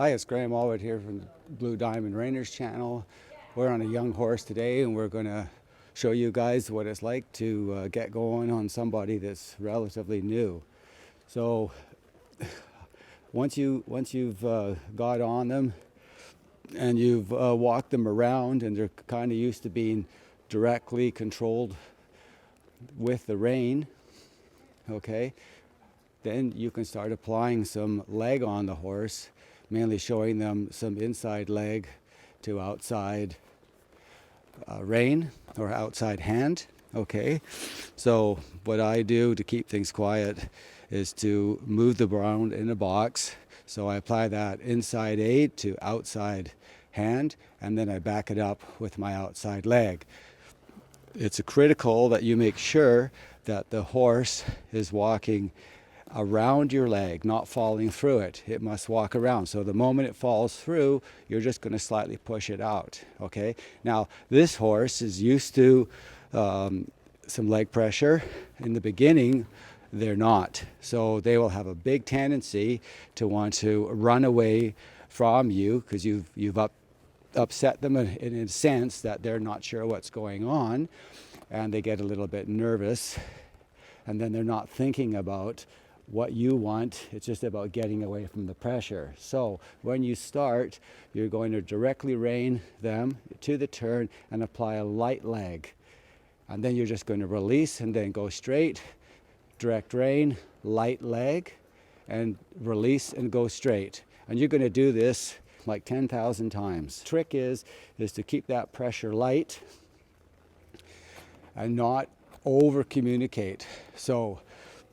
Hi, it's Graham Allwood here from the Blue Diamond Reiners channel. We're on a young horse today and we're going to show you guys what it's like to get going on somebody that's relatively new. So once you've got on them and you've walked them around and they're kind of used to being directly controlled with the rein, okay, then you can start applying some leg on the horse, mainly showing them some inside leg to outside rein or outside hand. Okay, so what I do to keep things quiet is to move the ground in a box. So I apply that inside aid to outside hand, and then I back it up with my outside leg. It's critical that you make sure that the horse is walking around your leg, not falling through it. It must walk around. So the moment it falls through, you're just going to slightly push it out. Okay. Now this horse is used to some leg pressure. In the beginning, they're not. So they will have a big tendency to want to run away from you because you've upset them in a sense that they're not sure what's going on, and they get a little bit nervous, and then they're not thinking about what you want. It's just about getting away from the pressure. So when you start, you're going to directly rein them to the turn and apply a light leg, and then you're just going to release and then go straight, direct rein, light leg, and release and go straight. And you're going to do this like 10,000 times. Trick is to keep that pressure light and not over communicate. So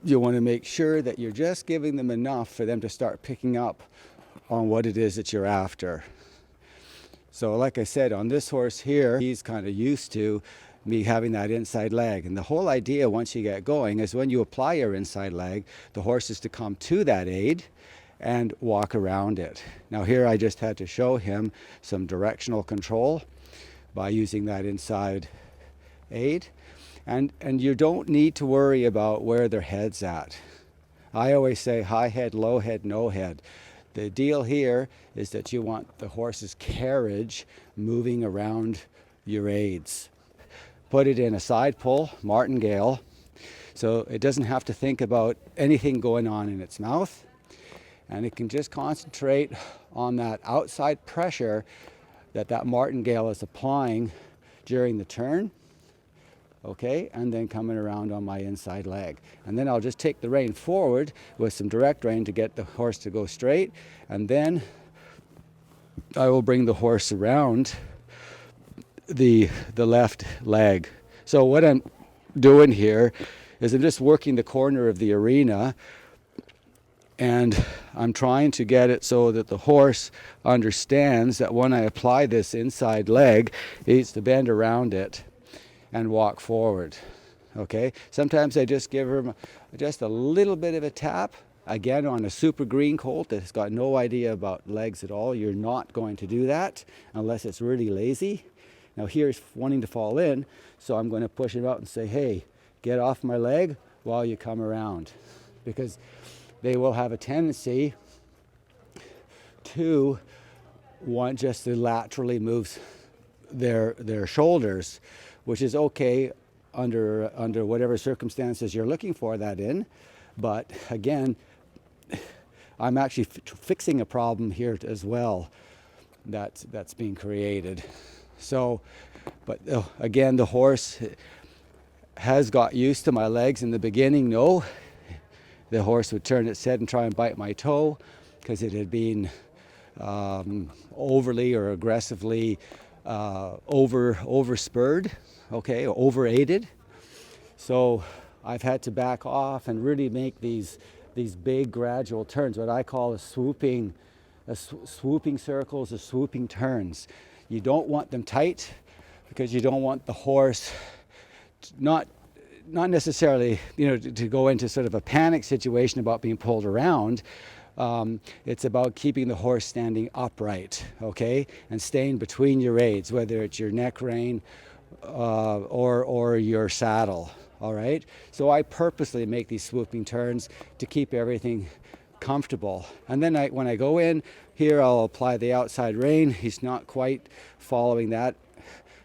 you want to make sure that you're just giving them enough for them to start picking up on what it is that you're after. So like I said, on this horse here, he's kind of used to me having that inside leg. And the whole idea once you get going is when you apply your inside leg, the horse is to come to that aid and walk around it. Now here I just had to show him some directional control by using that inside aid. And you don't need to worry about where their head's at. I always say high head, low head, no head. The deal here is that you want the horse's carriage moving around your aids. Put it in a side pull, martingale, so it doesn't have to think about anything going on in its mouth. And it can just concentrate on that outside pressure that martingale is applying during the turn. Okay, and then coming around on my inside leg. And then I'll just take the rein forward with some direct rein to get the horse to go straight. And then I will bring the horse around the left leg. So what I'm doing here is I'm just working the corner of the arena, and I'm trying to get it so that the horse understands that when I apply this inside leg, he needs to bend around it and walk forward. Okay, sometimes I just give him just a little bit of a tap, again on a super green colt that's got no idea about legs at all. You're not going to do that unless it's really lazy. Now here's wanting to fall in, so I'm going to push him out and say, hey, get off my leg while you come around, because they will have a tendency to want just to laterally move their shoulders, which is okay under whatever circumstances you're looking for that in. But again, I'm actually fixing a problem here as well that's being created. So, but again, the horse has got used to my legs in the beginning. No, the horse would turn its head and try and bite my toe because it had been overly or aggressively over-spurred, okay, or over-aided. So I've had to back off and really make these big gradual turns, what I call swooping circles or swooping turns. You don't want them tight because you don't want the horse not necessarily, to go into sort of a panic situation about being pulled around. It's about keeping the horse standing upright, okay, and staying between your aids, whether it's your neck rein or your saddle. All right. So I purposely make these swooping turns to keep everything comfortable. And then when I go in, Here I'll apply the outside rein. He's not quite following that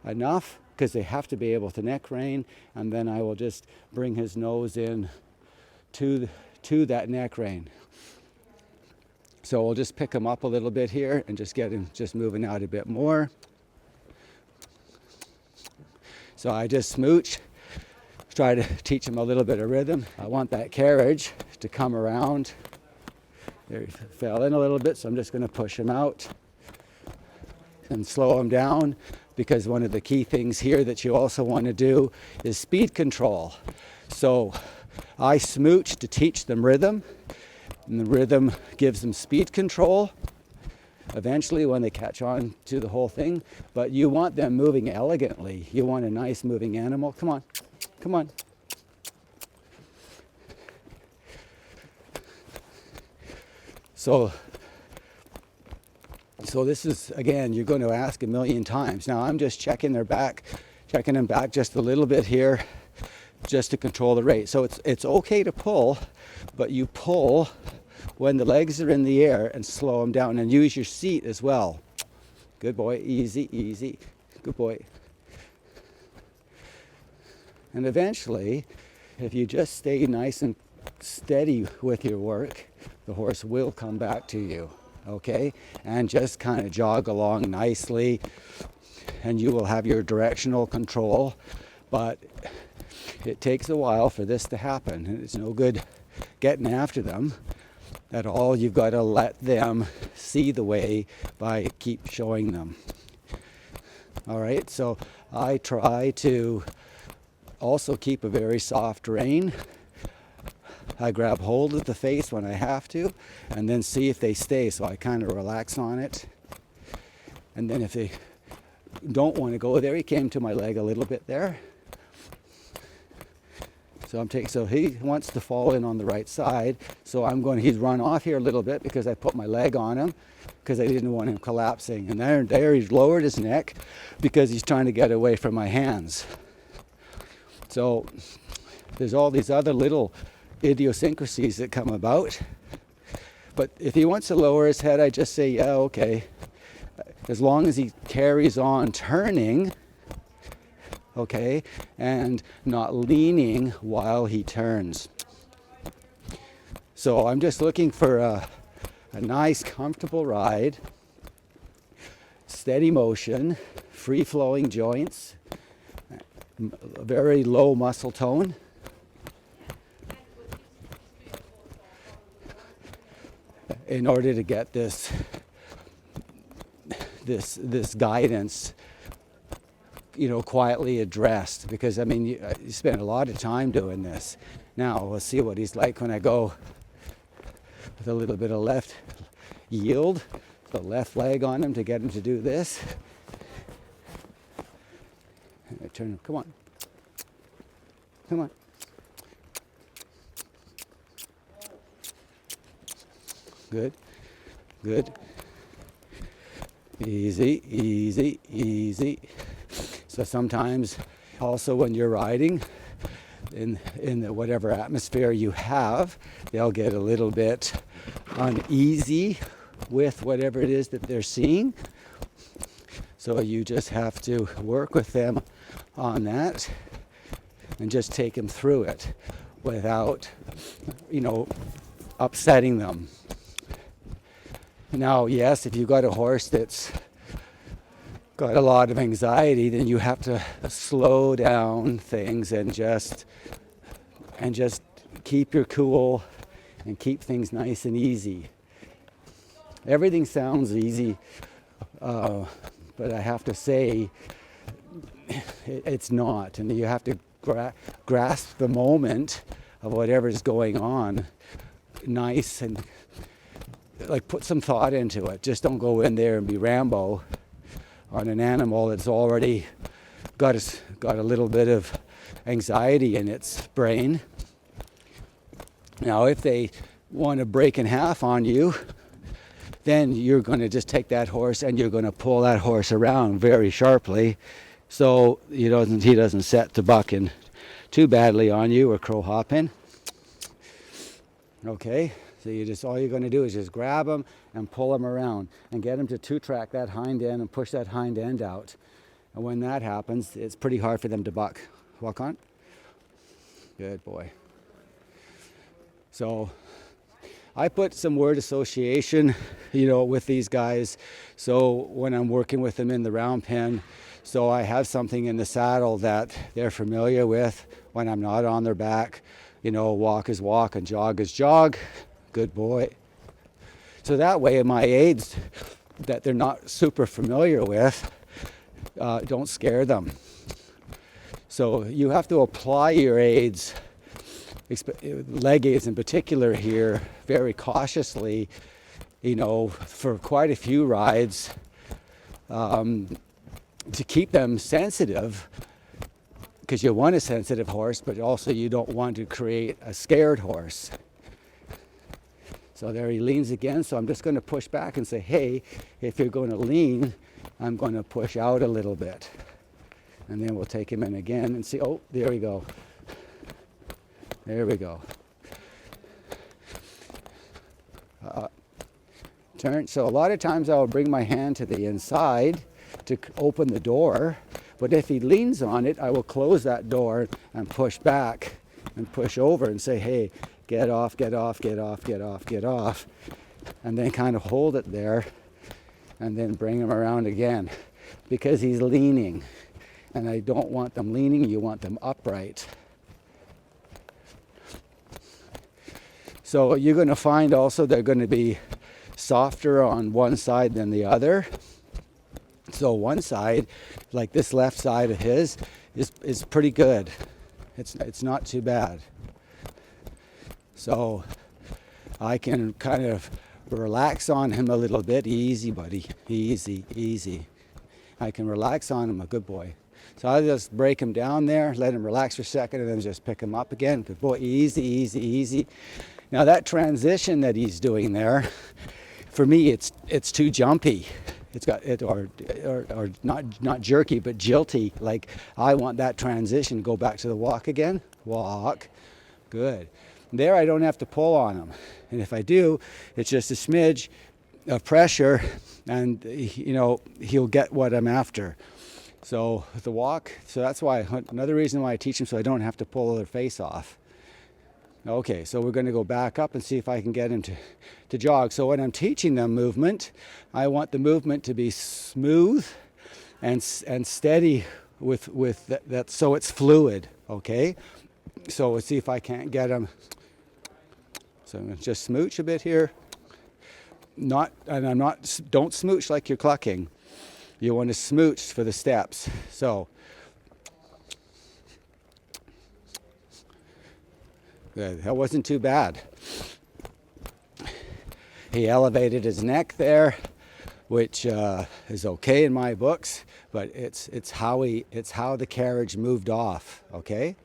enough because they have to be able to neck rein, and then I will just bring his nose in to that neck rein. So we'll just pick him up a little bit here and just get him just moving out a bit more. So I just smooch, try to teach him a little bit of rhythm. I want that carriage to come around. There, he fell in a little bit, so I'm just going to push him out and slow him down, because one of the key things here that you also want to do is speed control. So I smooch to teach them rhythm, and the rhythm gives them speed control eventually when they catch on to the whole thing. But you want them moving elegantly. You want a nice moving animal. Come on, come on. So this is, again, you're going to ask a million times. Now I'm just checking them back just a little bit here, just to control the rate. So it's okay to pull, but you pull when the legs are in the air and slow them down, and use your seat as well. Good boy, easy, easy, good boy. And eventually, if you just stay nice and steady with your work, the horse will come back to you, okay? And just kind of jog along nicely, and you will have your directional control. But it takes a while for this to happen, and it's no good getting after them at all. You've got to let them see the way by keep showing them. All right, so I try to also keep a very soft rein. I grab hold of the face when I have to, and then see if they stay. So I kind of relax on it. And then if they don't want to go there, he came to my leg a little bit there. So he wants to fall in on the right side. So he's run off here a little bit because I put my leg on him, because I didn't want him collapsing. And there he's lowered his neck because he's trying to get away from my hands. So there's all these other little idiosyncrasies that come about. But if he wants to lower his head, I just say, yeah, okay. As long as he carries on turning, okay, and not leaning while he turns. So I'm just looking for a nice, comfortable ride, steady motion, free-flowing joints, very low muscle tone. In order to get this guidance, quietly addressed, because I mean, you spend a lot of time doing this. Now we'll see what he's like when I go with a little bit of left yield, the left leg on him to get him to do this. And I turn him, come on, come on. Good, good. Easy, easy, easy. So sometimes also when you're riding in whatever atmosphere you have, they'll get a little bit uneasy with whatever it is that they're seeing. So you just have to work with them on that and just take them through it without, upsetting them. Now, yes, if you've got a horse that's got a lot of anxiety, then you have to slow down things and just keep your cool and keep things nice and easy. Everything sounds easy, but I have to say it's not, and you have to grasp the moment of whatever's going on nice and put some thought into it. Just don't go in there and be Rambo on an animal that's already got a little bit of anxiety in its brain. Now, if they want to break in half on you, then you're going to just take that horse and you're going to pull that horse around very sharply, so he doesn't set to bucking too badly on you or crow hopping. Okay, So all you're going to do is just grab them and pull them around and get them to two-track that hind end and push that hind end out. And when that happens, it's pretty hard for them to buck. Walk on. Good boy. So I put some word association, with these guys. So when I'm working with them in the round pen, so I have something in the saddle that they're familiar with when I'm not on their back. Walk is walk and jog is jog. Good boy. So that way my aids that they're not super familiar with don't scare them. So you have to apply your aids, leg aids in particular here, very cautiously, for quite a few rides to keep them sensitive, because you want a sensitive horse, but also you don't want to create a scared horse. So there he leans again, so I'm just going to push back and say, hey, if you're going to lean, I'm going to push out a little bit. And then we'll take him in again and see, oh, there we go. There we go. Turn. So a lot of times I'll bring my hand to the inside to open the door, but if he leans on it, I will close that door and push back and push over and say, hey, get off, get off, get off, get off, get off, and then kind of hold it there and then bring him around again, because he's leaning, and I don't want them leaning, you want them upright. So you're going to find also they're going to be softer on one side than the other. So one side, like this left side of his, is pretty good. It's not too bad. So I can kind of relax on him a little bit. Easy, buddy. Easy, easy. I can relax on him. A good boy. So I'll just break him down there, let him relax for a second, and then just pick him up again. Good boy. Easy, easy, easy. Now that transition that he's doing there, for me, it's too jumpy. It's got it, or not jerky, but jilty. Like I want that transition to go back to the walk again. Walk. Good. There I don't have to pull on him. And if I do, it's just a smidge of pressure, and he'll get what I'm after. So the walk, so that's why, another reason why I teach him, so I don't have to pull their face off. Okay, so we're going to go back up and see if I can get him to jog. So when I'm teaching them movement, I want the movement to be smooth and steady with that, so it's fluid. Okay, so let's see if I can't get him. So I'm going to just smooch a bit here. Don't smooch like you're clucking. You want to smooch for the steps. So good. That wasn't too bad. He elevated his neck there, which is okay in my books, but it's how the carriage moved off. Okay.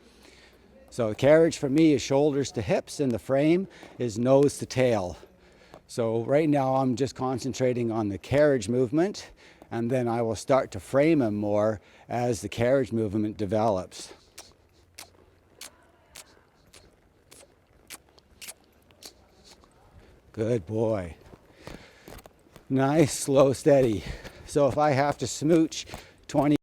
So the carriage for me is shoulders to hips, and the frame is nose to tail. So right now I'm just concentrating on the carriage movement, and then I will start to frame him more as the carriage movement develops. Good boy. Nice, slow, steady. So if I have to smooch 20